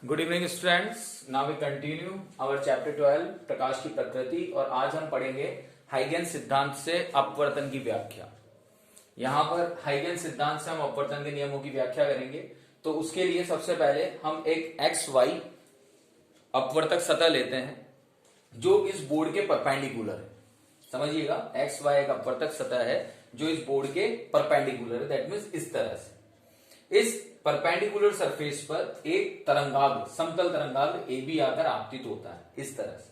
Good evening students, now we continue our chapter 12 प्रकाश की प्रकृति। और आज हम पढ़ेंगे हाइगेन सिद्धांत से अपवर्तन की व्याख्या। यहां पर हाइगेन सिद्धांत से हम अपवर्तन के नियमों की व्याख्या करेंगे। तो उसके लिए सबसे पहले हम एक एक्स वाई अपवर्तक सतह लेते हैं जो इस बोर्ड के परपेंडिकुलर है। समझिएगा, एक्स वाई एक अपवर्तक सतह है जो इस बोर्ड के परपेंडिकुलर है। दैट मीन्स इस तरह से इस परपेंडिकुलर सरफेस पर एक तरंगाग्र, समतल तरंगाग्र AB आकर आपतित होता है इस तरह से।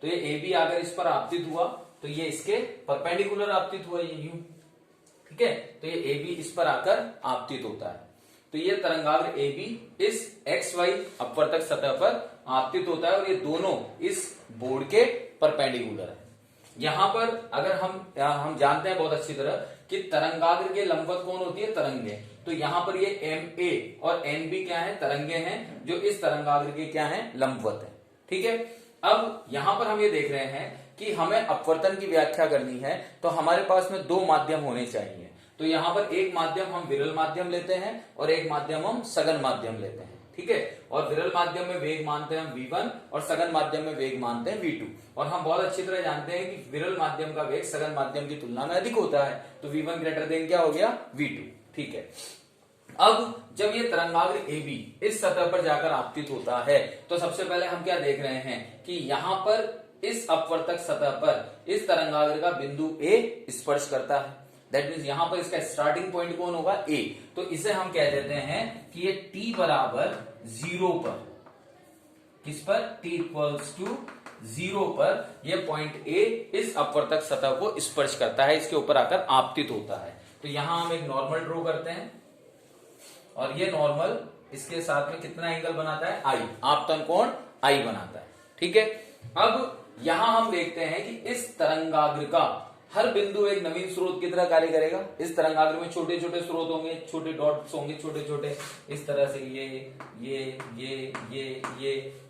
तो ये AB आकर इस पर आपतित हुआ तो ये इसके परपेंडिकुलर आपतित हुआ, ये यूं, ठीक है। तो ये AB इस पर आकर आपतित होता है। तो ये तरंगाग्र AB इस XY अपवर्तक सतह पर आपतित होता है और ये दोनों इस बोर्ड के परपेंडिकुलर है। यहां पर अगर हम जानते हैं बहुत अच्छी तरह कि तरंगाग्र के लंबवत कौन होती है, तरंगे। तो यहां पर ये MA और NB क्या है, तरंगे हैं जो इस तरंगाग्र के क्या है, लंबवत है। ठीक है। अब यहां पर हम ये देख रहे हैं कि हमें अपवर्तन की व्याख्या करनी है तो हमारे पास में दो माध्यम होने चाहिए। तो यहां पर एक माध्यम हम विरल माध्यम लेते हैं और एक माध्यम हम सघन माध्यम लेते हैं। ठीक है। और विरल माध्यम में वेग मानते हैं हम V1 और सघन माध्यम में वेग मानते हैं V2। और हम बहुत अच्छी तरह जानते हैं कि विरल माध्यम का वेग सघन माध्यम की तुलना में अधिक होता है। तो V1 ग्रेटर देन क्या हो गया, V2। ठीक है। अब जब ये तरंगाग्र AB इस सतह पर जाकर आपतित होता है तो सबसे पहले हम क्या देख रहे हैं कि यहां पर इस अपवर्तक सतह पर इस तरंगाग्र का बिंदु A स्पर्श करता है। दैट मीन्स यहां पर इसका स्टार्टिंग पॉइंट कौन होगा, A। तो इसे हम कह देते हैं कि ये T बराबर 0 पर, किस पर, T इक्वल्स टू 0 पर ये पॉइंट A इस अपवर्तक सतह को स्पर्श करता है, इसके ऊपर आकर आपतित होता है। तो यहां हम एक नॉर्मल ड्रॉ करते हैं और ये नॉर्मल इसके साथ में कितना एंगल बनाता है, I, आपतन कोण I बनाता है। ठीक है। अब यहां हम देखते हैं कि इस तरंगाग्र का हर बिंदु एक नवीन स्रोत की तरह कार्य करेगा। इस तरंगाग्र में छोटे छोटे स्रोत होंगे, छोटे डॉट्स होंगे, छोटे छोटे इस तरह से ये।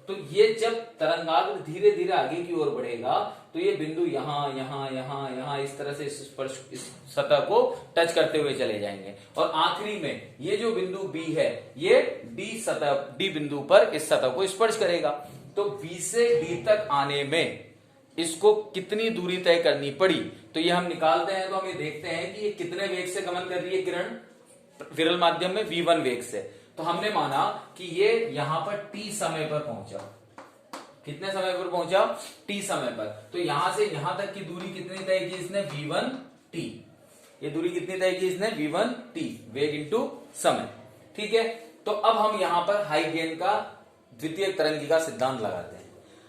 तो ये जब तरंगाग्र धीरे धीरे आगे की ओर बढ़ेगा तो ये बिंदु यहां इस तरह से इस सतह को टच करते हुए चले जाएंगे और आखिरी में ये जो बिंदु B है ये D बिंदु पर इस सतह को स्पर्श करेगा। तो B से D तक आने में इसको कितनी दूरी तय करनी पड़ी तो ये हम निकालते हैं। तो हम ये देखते हैं कि ये कितने वेग से गमन कर रही है किरण, विरल माध्यम में V1 वेग से। तो हमने माना कि ये यहां पर T समय पर पहुंचा। कितने समय पर पहुंचा, T समय पर। तो यहां से यहां तक की दूरी कितनी तय की इसने, V1T। ये दूरी कितनी तय की इसने, V1T, वेग इंटू समय। ठीक है। तो अब हम यहां पर हाइगेन का द्वितीय तरंगिका सिद्धांत लगाते हैं।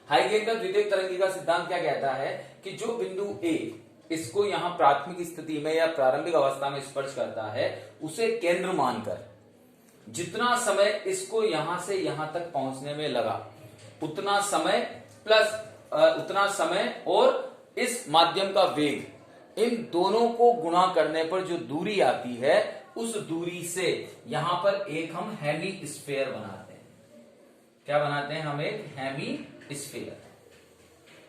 हाइगेन का द्वितीय तरंगिका सिद्धांत क्या कहता है कि जो बिंदु A इसको यहां प्राथमिक स्थिति में या प्रारंभिक अवस्था में स्पर्श करता है उसे केंद्र मानकर जितना समय इसको यहां से यहां तक पहुंचने में लगा उतना समय प्लस उतना समय और इस माध्यम का वेग, इन दोनों को गुणा करने पर जो दूरी आती है उस दूरी से यहां पर एक हम हेमिस्फीयर बनाते हैं। क्या बनाते हैं, हम एक हेमिस्फीयर।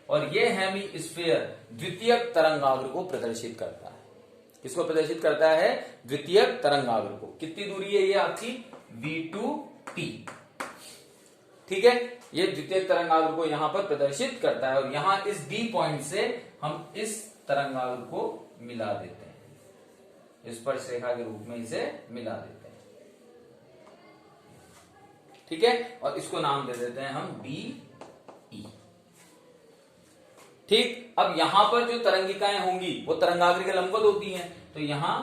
और ये हेमिस्फीयर द्वितीयक तरंगाग्र को प्रदर्शित करता है। किसको प्रदर्शित करता है, द्वितीयक तरंगाग्र को। कितनी दूरी है ये आपकी, V2T। ठीक है। ये द्वितीयक तरंगाग्र को यहां पर प्रदर्शित करता है और यहां इस D पॉइंट से हम इस तरंगाग्र को मिला देते हैं, स्पर्श रेखा के रूप में इसे मिला देते हैं। ठीक है। और इसको नाम दे देते हैं हम DE। ठीक। अब यहां पर जो तरंगिकाएं होंगी वो तरंगाग्र के लंबवत होती हैं। तो यहां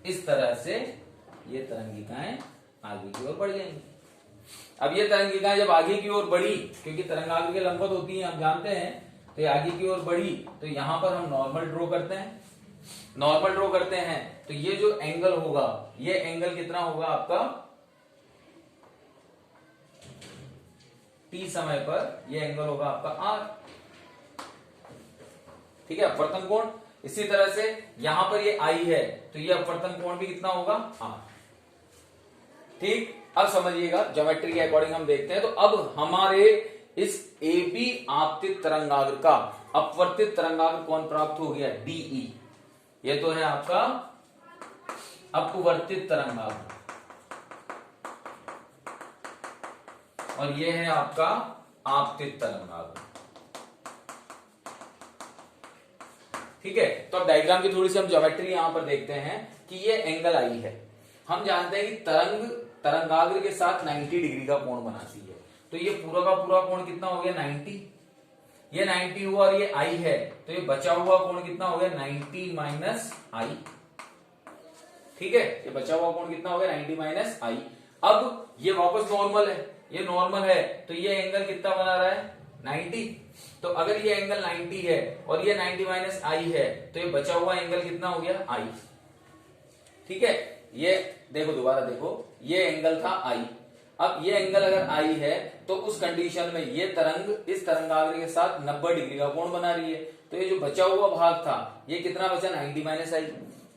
इस तरह से ये तरंगिकाएं आगे की ओर बढ़ जाएंगी। अब ये तरंगिकाएं जब आगे की ओर बढ़ी, क्योंकि तरंगाग्र के लंबवत होती हैं हम जानते हैं, तो ये आगे की ओर बढ़ी तो यहां पर हम नॉर्मल ड्रॉ करते हैं। नॉर्मल ड्रॉ करते हैं तो ये जो एंगल होगा, ये एंगल कितना होगा आपका, T समय पर ये एंगल होगा आपका R। ठीक है, अपवर्तन कोण। इसी तरह से यहां पर ये I है तो ये अपवर्तन कोण भी कितना होगा, R। ठीक। अब समझिएगा, ज्योमेट्री के अकॉर्डिंग हम देखते हैं। तो अब हमारे इस AB आपतित तरंगाग्र का अपवर्तित तरंगाग्र कौन प्राप्त हो गया, DE। ये तो है आपका अपवर्तित तरंगाग्र। और ये है आपका आपतित तरंगाग्र। ठीक है, तो अब डायग्राम की थोड़ी सी हम ज्योमेट्री यहां पर देखते हैं कि ये एंगल आई है। हम जानते हैं कि तरंगाग्र के साथ 90 डिग्री का कोण बनाती है, तो ये पूरा का पूरा कोण कितना हो गया 90। ये 90 हुआ और ये आई है, तो ये बचा हुआ कोण कितना हो गया 90 माइनस आई। ठीक है, ये बचा हुआ कोण कितना हो गया 90 माइनस आई। अब ये वापस नॉर्मल है, ये नॉर्मल है, तो ये एंगल कितना बना रहा है 90। तो अगर ये एंगल 90 है और ये 90 माइनस आई है, तो ये बचा हुआ एंगल कितना हो गया आई। ठीक है, ये देखो दोबारा देखो, ये एंगल था आई। अब ये एंगल अगर आई है तो उस कंडीशन में ये तरंग इस तरंगाग्र के साथ 90 डिग्री का कोण बना रही है, तो ये जो बचा हुआ भाग था ये कितना बचा 90 माइनस आई।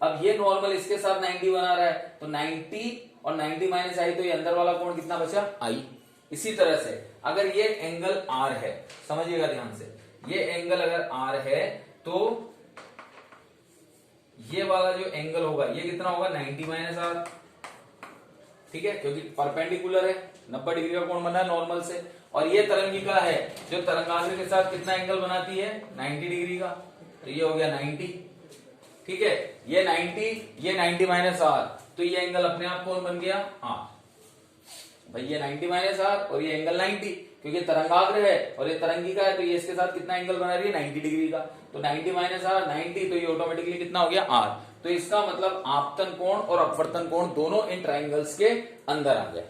अब ये नॉर्मल इसके साथ 90 बना रहा है, तो 90 और 90 माइनस आई, तो ये अंदर वाला कोण कितना बचा आई। इसी तरह से अगर ये एंगल आर है, समझिएगा ध्यान से, ये एंगल अगर आर है तो ये वाला जो एंगल होगा ये कितना होगा 90 माइनस आर। ठीक है, क्योंकि परपेंडिकुलर है, 90 डिग्री का कोण बना है नॉर्मल से, और ये तरंगिका है जो तरंगाग्र के साथ कितना एंगल बनाती है 90 डिग्री का, तो ये हो गया 90। ठीक है, ये 90 माइनस आर, तो ये एंगल अपने आप कौन बन गया आर। भाई ये 90 माइनस आर और ये एंगल 90, क्योंकि तरंगाग्र है और ये तरंगिका है, तो ये इसके साथ कितना एंगल बना रही है 90 डिग्री का, तो 90 माइनस आर 90, तो ये ऑटोमेटिकली कितना हो गया आर। तो इसका मतलब आपतन कोण और अपवर्तन कोण दोनों इन ट्राइंगल्स के अंदर आ गए।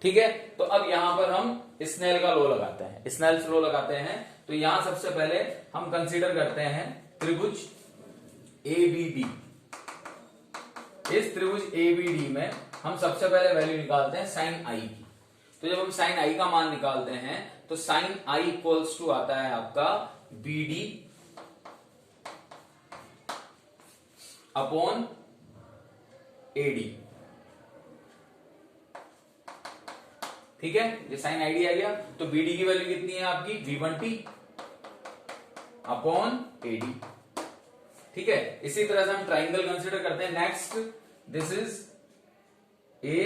ठीक है, तो अब यहां पर हम स्नेल का लॉ लगाते हैं, स्नेल्स लॉ लगाते हैं। तो यहां सबसे पहले हम कंसीडर करते हैं त्रिभुज एबीडी। इस त्रिभुज एबीडी में हम सबसे पहले वैल्यू निकालते हैं साइन आई की। तो जब हम साइन आई का मान निकालते हैं तो साइन आई इक्वल्स टू आता है आपका बीडी अपॉन एडी। ठीक है, ये साइन आईडी आ गया, तो बीडी की वैल्यू कितनी है आपकी V1t अपॉन एडी। ठीक है, इसी तरह से हम ट्राइंगल कंसीडर करते हैं। Next this is a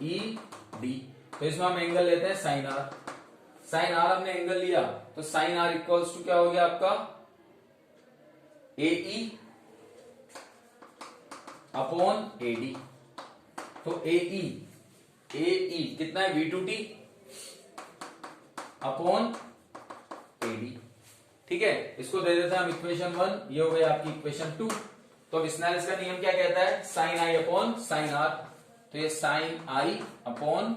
E D, तो इसमें हम एंगल लेते हैं साइन आर। साइन आर हमने एंगल लिया, तो साइन आर इक्वल्स टू क्या हो गया आपका ए ई अपॉन एडी। तो ए ई कितना है V2t अपॉन एडी। ठीक है, इसको दे देते हैं हम इक्वेशन 1, ये हो गई आपकी इक्वेशन 2। तो अब स्नेल्स का नियम क्या कहता है sine i upon sine r, तो ये sine i upon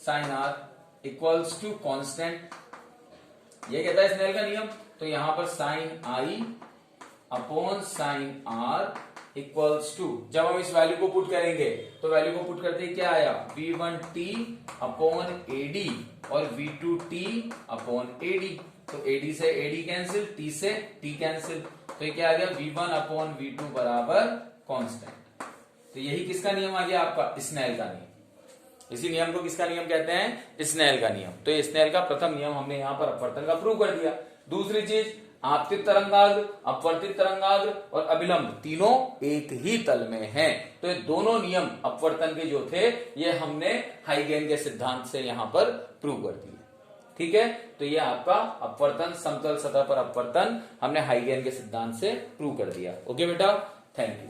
sine r equals to constant, ये कहता है स्नेल का नियम। तो यहां पर sine i upon sine r equals to, जब हम इस वैल्यू को पुट करेंगे तो वैल्यू को पुट करते ही क्या आया V1t अपॉन एडी और V2t अपॉन एडी। तो एडी से एडी कैंसिल, टी से टी कैंसिल, तो ये क्या आ गया V1 अपॉन V2 बराबर कांस्टेंट। तो यही किसका नियम आ गया आपका स्नेल का नियम। इसी नियम को किसका नियम कहते हैं स्नेल का नियम। तो स्नेल का प्रथम नियम हमने यहां पर अपवर्तन का प्रूव कर दिया। दूसरी चीज, आपतित तरंगाग्र, अपवर्तित तरंगाग्र और अभिलंब तीनों एक ही तल में हैं, तो ये दोनों नियम अपवर्तन के जो थे ये हमने हाइगेन के सिद्धांत से यहां पर प्रूव कर दिए। ठीक है, तो ये आपका अपवर्तन, समतल सतह पर अपवर्तन हमने हाइगेन के सिद्धांत से प्रूव कर दिया। ओके बेटा, थैंक यू।